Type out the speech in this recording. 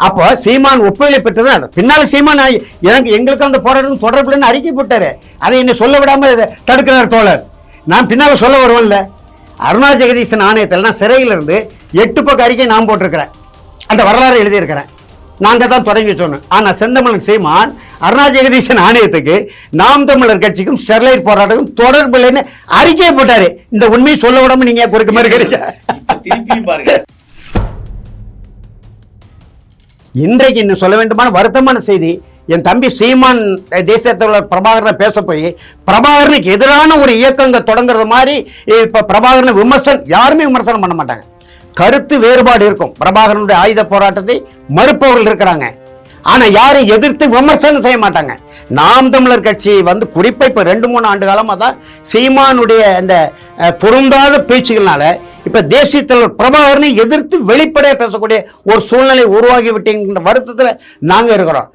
அப்போ சீமான் ஒப்புதலை பெற்றுதான் பின்னால் சீமான் எங்களுக்கு அந்த போராட்டம் தொடர்புலன்னு அறிக்கை போட்டாரு. அதை என்ன சொல்ல விடாம தடுக்கிறார் தோழர். நான் பின்னால் சொல்ல வருவேன்ல, அருணா ஜெகதீசன் ஆணையத்தில் நான் சிறையில் இருந்து 8 பக்க அறிக்கை நான் போட்டிருக்கிறேன். அந்த வரலாறு எழுதியிருக்கிறேன். நாங்கள் தான் தொடங்கி சொன்னோம். ஆனால் செந்தமிழன் சீமான் அருணா ஜெகதீசன் ஆணையத்துக்கு நாம் தமிழர் கட்சிக்கும் ஸ்டெர்லைட் போராட்டத்துக்கும் தொடர்பு இல்லைன்னு அறிக்கையை போட்டாரு. இந்த உண்மையை சொல்ல விடாம நீங்க குறுக்க மாதிரி இன்றைக்கு இன்னும் சொல்ல வேண்டுமான வருத்தமான செய்தி, என் தம்பி சீமான் தேசியத்தோட பிரபாகரனை பேச போய் பிரபாகரனுக்கு எதிரான ஒரு இயக்கங்க தொடங்குறது மாதிரி இப்ப பிரபாகரனை யாருமே விமர்சனம் பண்ண மாட்டாங்க. கருத்து வேறுபாடு இருக்கும். பிரபாகரனுடைய ஆயுத போராட்டத்தை மறுப்பவர்கள் இருக்கிறாங்க. ஆனா யாரும் எதிர்த்து விமர்சனம் செய்ய மாட்டாங்க. நாம் தமிழர் கட்சி குறிப்பா இப்ப 2-3 ஆண்டு காலமா தான் சீமானுடைய அந்த பொருந்தாத பேச்சுகள்னால இப்ப தேசிய தலைவர் பிரபாகரனை எதிர்த்து வெளிப்படையா பேசக்கூடிய ஒரு சூழ்நிலை உருவாகி விட்டேங்கிற வருத்தத்துல நாங்க இருக்கிறோம்.